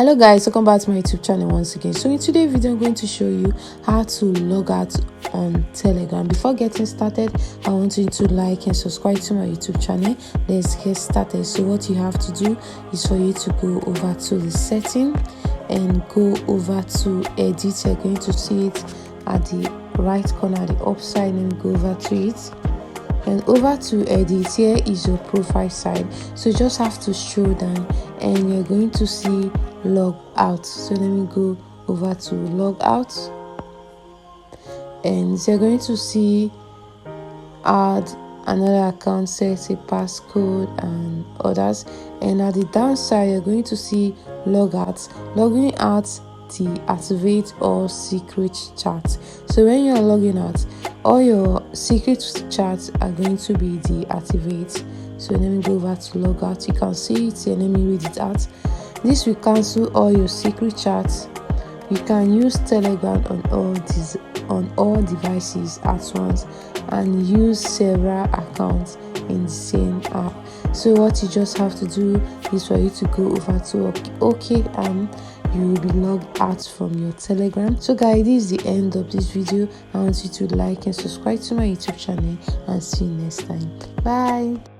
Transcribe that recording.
Hello guys, welcome back to my YouTube channel once again. So in today's video I'm going to show you how to log out on Telegram. Before getting started, I want you to like and subscribe to my YouTube channel. Let's get started. So what you have to do is for you to go over to the setting and go over to edit. You're going to see it at the right corner, the upside, and go over to it. And over to edit, here is your profile side. So you just have to scroll down and you're going to see log out. So let me go over to log out, and you're going to see add another account, set a passcode and others. And at the downside you're going to see log out. Logging out deactivate all secret chats. So when you're logging out, all your secret chats are going to be deactivated. So let me go over to log out. You can see it here. Let me read it out. This will cancel all your secret chats. You can use Telegram on all devices at once and use several accounts in the same app. So what you just have to do is for you to go over to OK, and you will be logged out from your Telegram. So guys, this is the end of this video. I want you to like and subscribe to my YouTube channel, and see you next time. Bye.